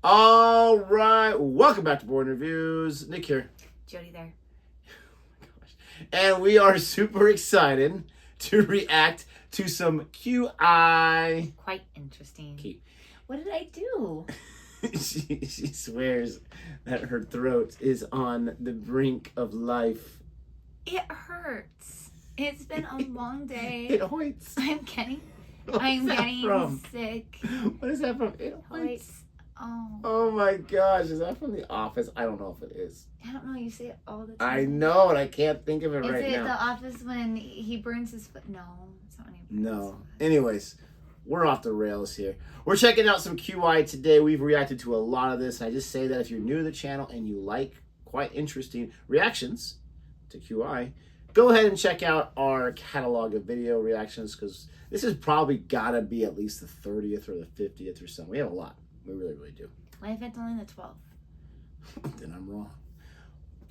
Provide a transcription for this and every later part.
All right, welcome back to Boring Reviews. Nick here. Jodi there. And we are super excited to react to some QI. Quite interesting. Key. What did I do? She swears that her throat is on the brink of life. It hurts. It's been a long day. It hoits. I'm getting from? sick. What is that from? It hoits. Oh. Oh my gosh, is that from The Office? I don't know if it is. I don't know, you say it all the time. I know, and I can't think of it is right it now. The Office when he burns his foot? No, it's not when he burns his No. foot. Anyways, we're off the rails here. We're checking out some QI today. We've reacted to a lot of this, and I just say that if you're new to the channel and you like quite interesting reactions to QI, go ahead and check out our catalog of video reactions, because this has probably got to be at least the 30th or the 50th or something. We have a lot. We really, really do. What if it's only the 12th? Then I'm wrong.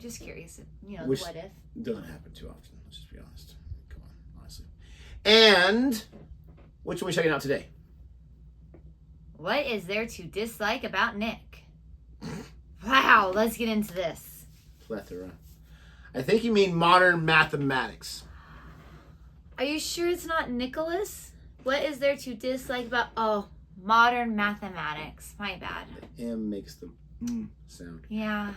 Just curious, you know, Which what if? doesn't happen too often. Let's just be honest. Come on, honestly. And which are we checking out today? What is there to dislike about Nick? Wow, let's get into this. Plethora. I think you mean modern mathematics. Are you sure it's not Nicholas? What is there to dislike about... Oh, modern mathematics. My bad. The M makes the sound. Yeah.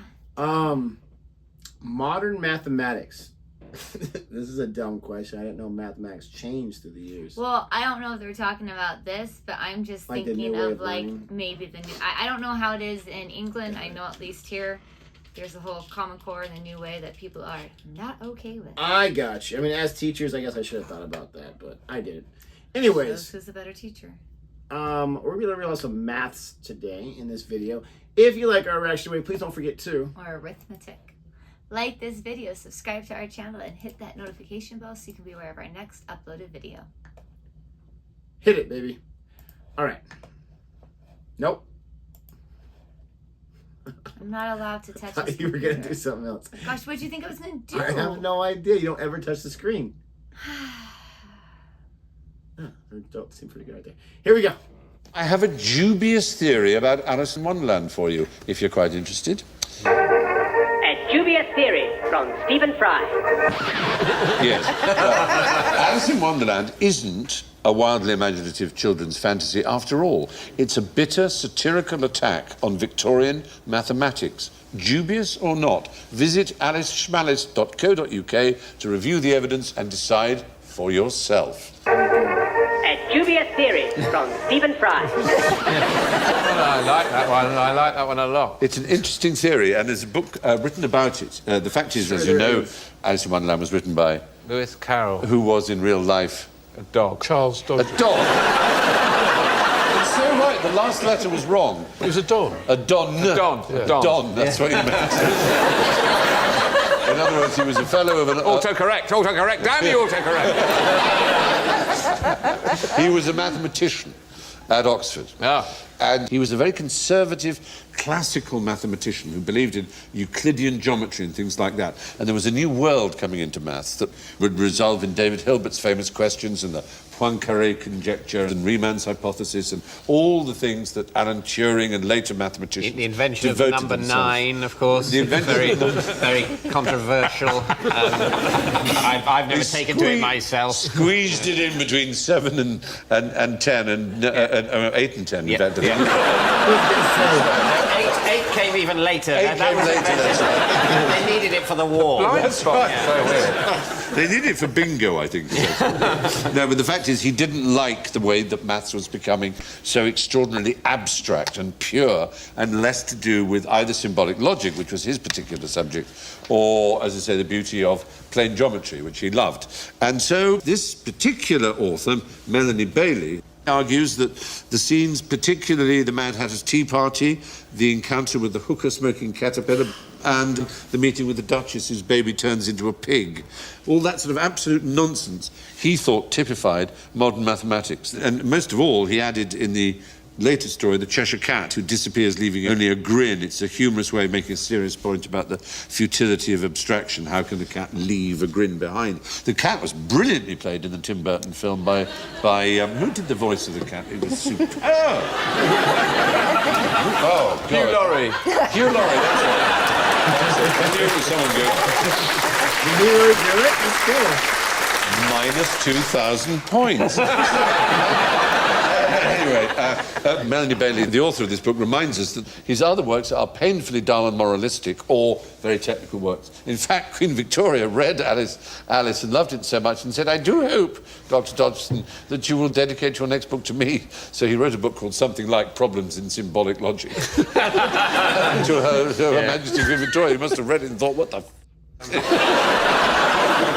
Modern mathematics. This is a dumb question. I didn't know mathematics changed through the years. Well, I don't know if they're talking about this, but I'm just Like the thinking new way of of like learning? maybe the new... I don't know how it is in England. I know at least here there's a whole Common Core and the new way that people are not okay with. I got you. I mean, as teachers, I guess I should have thought about that, but I didn't. Anyways. Who's the better teacher? We're going to realize some maths today in this video. If you like our reaction way, please don't forget to... Or arithmetic. Like this video, subscribe to our channel, and hit that notification bell so you can be aware of our next uploaded video. Hit it, baby. All right. Nope. I'm not allowed to touch I thought you were going to do something else. Gosh, what did you think I was going to do? I have no idea. You don't ever touch the screen. Don't seem pretty good right there. Here we go. I have a dubious theory about Alice in Wonderland for you, if you're quite interested. A dubious theory from Stephen Fry. Yes. Alice in Wonderland isn't a wildly imaginative children's fantasy after all. It's a bitter, satirical attack on Victorian mathematics. Dubious or not, visit aliceschmalice.co.uk to review the evidence and decide for yourself. A dubious theory from Stephen Fry. I like that one. I like that one a lot. It's an interesting theory, and there's a book written about it. The fact is, as you know, Alice in Wonderland was written by... Lewis Carroll. Who was in real life... A dog. Charles Dodger. A dog. It's so right. The last letter was wrong. It was a don. A don. A don. Yeah. A don. Don. That's what you meant. In other words, he was a fellow of an... Autocorrect. Autocorrect. Damn you, autocorrect. He was a mathematician at Oxford. Yeah. And he was a very conservative, classical mathematician who believed in Euclidean geometry and things like that. And there was a new world coming into maths that would resolve in David Hilbert's famous questions and the Poincaré conjecture and Riemann's hypothesis and all the things that Alan Turing and later mathematicians The invention of devoted number themselves. 9, of course. The invention very controversial. I've never taken to it myself. Squeezed it in between 7 and 10 and 8 and 10. In fact, Eight came even later. Eight came later, that's They needed it for the war. That's right. So weird. They did it for bingo, I think. No, but the fact is, he didn't like the way that maths was becoming so extraordinarily abstract and pure, and less to do with either symbolic logic, which was his particular subject, or, as I say, the beauty of plain geometry, which he loved. And so this particular author, Melanie Bailey, argues that the scenes, particularly the Mad Hatter's Tea Party, the encounter with the hookah-smoking caterpillar, and the meeting with the Duchess whose baby turns into a pig, all that sort of absolute nonsense, he thought typified modern mathematics. And most of all, he added in the later story, the Cheshire Cat, who disappears leaving only a grin. It's a humorous way of making a serious point about the futility of abstraction. How can the cat leave a grin behind? The cat was brilliantly played in the Tim Burton film by who did the voice of the cat? It was superb. Oh, Hugh God. Laurie. Hugh Laurie, that's it. That's it. I knew it was someone good. Did you really do it? That's cool. Minus 2,000 points. Anyway, Melanie Bailey, the author of this book, reminds us that his other works are painfully dull and moralistic or very technical works. In fact, Queen Victoria read Alice and loved it so much and said, I do hope, Dr. Dodgson, that you will dedicate your next book to me. So he wrote a book called something like Problems in Symbolic Logic. to her Majesty Queen Victoria. He must have read it and thought, what the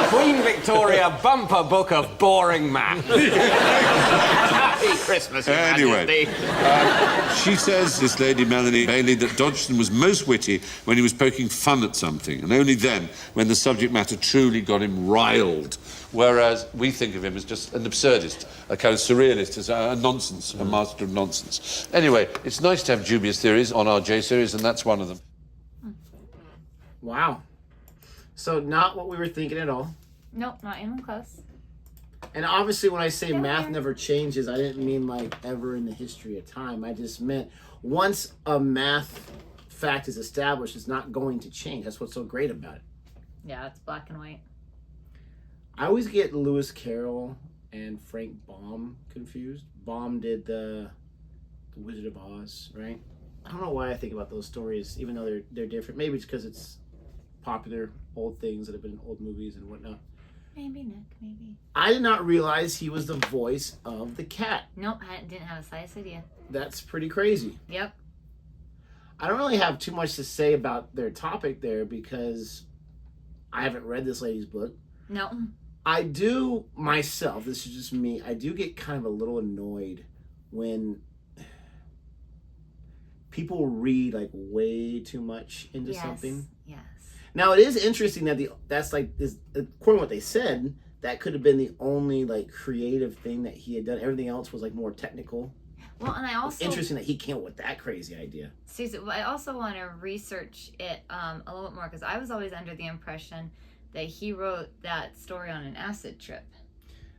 Queen Victoria bumper book of boring math. Happy Christmas, Your Anyway, Majesty. she says, this lady Melanie Bailey, that Dodgson was most witty when he was poking fun at something, and only then when the subject matter truly got him riled. Whereas we think of him as just an absurdist, a kind of surrealist, as a nonsense, a master of nonsense. Anyway, it's nice to have dubious theories on our J series, and that's one of them. Wow. So not what we were thinking at all. Nope, not even close. And obviously when I say math never changes, I didn't mean like ever in the history of time. I just meant once a math fact is established, it's not going to change. That's what's so great about it. Yeah, it's black and white. I always get Lewis Carroll and Frank Baum confused. Baum did the Wizard of Oz, right? I don't know why I think about those stories, even though they're different. Maybe it's because it's popular old things that have been in old movies and whatnot. Maybe, Nick, maybe. I did not realize he was the voice of the cat. Nope, I didn't have a slightest idea. That's pretty crazy. Yep. I don't really have too much to say about their topic there because I haven't read this lady's book. No. I do myself, this is just me, I do get kind of a little annoyed when people read like way too much into something. Yes. Now it is interesting that that's like this, according to what they said, that could have been the only like creative thing that he had done. Everything else was like more technical. Well, and I also interesting that he came up with that crazy idea. Seriously, I also want to research it a little bit more because I was always under the impression that he wrote that story on an acid trip.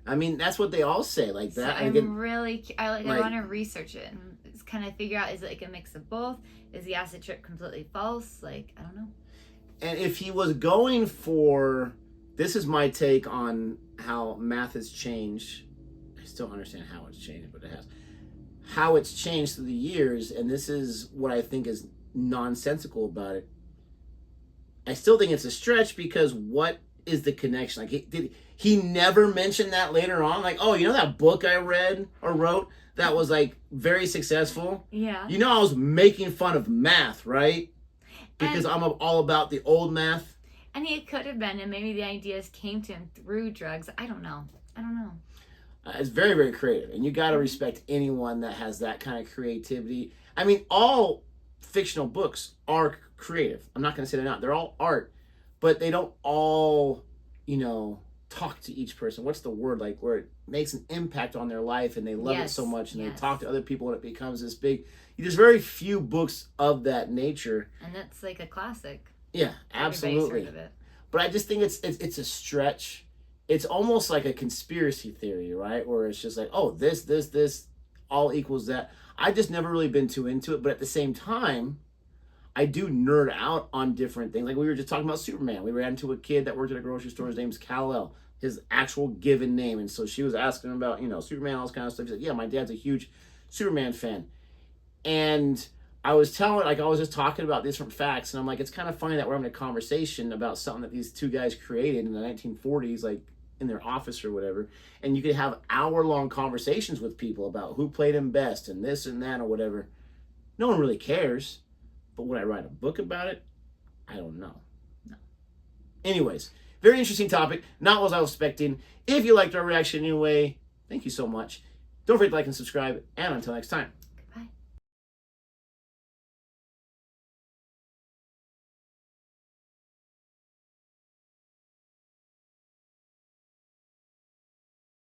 I mean, that's what they all say, like that. So I want to research it and kind of figure out, is it like a mix of both? Is the acid trip completely false? Like, I don't know. And if he was going for, this is my take on how math has changed. I still don't understand how it's changed, but it has. How it's changed through the years, and this is what I think is nonsensical about it. I still think it's a stretch because what is the connection? Like, did he never mention that later on? Like, oh, you know that book I read or wrote that was like very successful? Yeah. You know, I was making fun of math, right? Because I'm all about the old math. And he could have been, and maybe the ideas came to him through drugs. I don't know. It's very, very creative. And you got to respect anyone that has that kind of creativity. I mean, all fictional books are creative. I'm not going to say they're not. They're all art. But they don't all, talk to each person. What's the word? Like where it makes an impact on their life and they love it so much and they talk to other people and it becomes this big. There's very few books of that nature. And that's like a classic. Yeah, absolutely. Heard of it. But I just think it's a stretch. It's almost like a conspiracy theory, right? Where it's just like, oh, this all equals that. I just never really been too into it. But at the same time, I do nerd out on different things. Like we were just talking about Superman. We ran into a kid that worked at a grocery store. His name's Kal-El, his actual given name. And so she was asking him about, Superman, all this kind of stuff. He said, yeah, my dad's a huge Superman fan. And I was just talking about different facts. And I'm like, it's kind of funny that we're having a conversation about something that these two guys created in the 1940s, like in their office or whatever. And you could have hour-long conversations with people about who played him best and this and that or whatever. No one really cares. But would I write a book about it? I don't know. No. Anyways, very interesting topic. Not what I was expecting. If you liked our reaction anyway, thank you so much. Don't forget to like and subscribe. And until next time.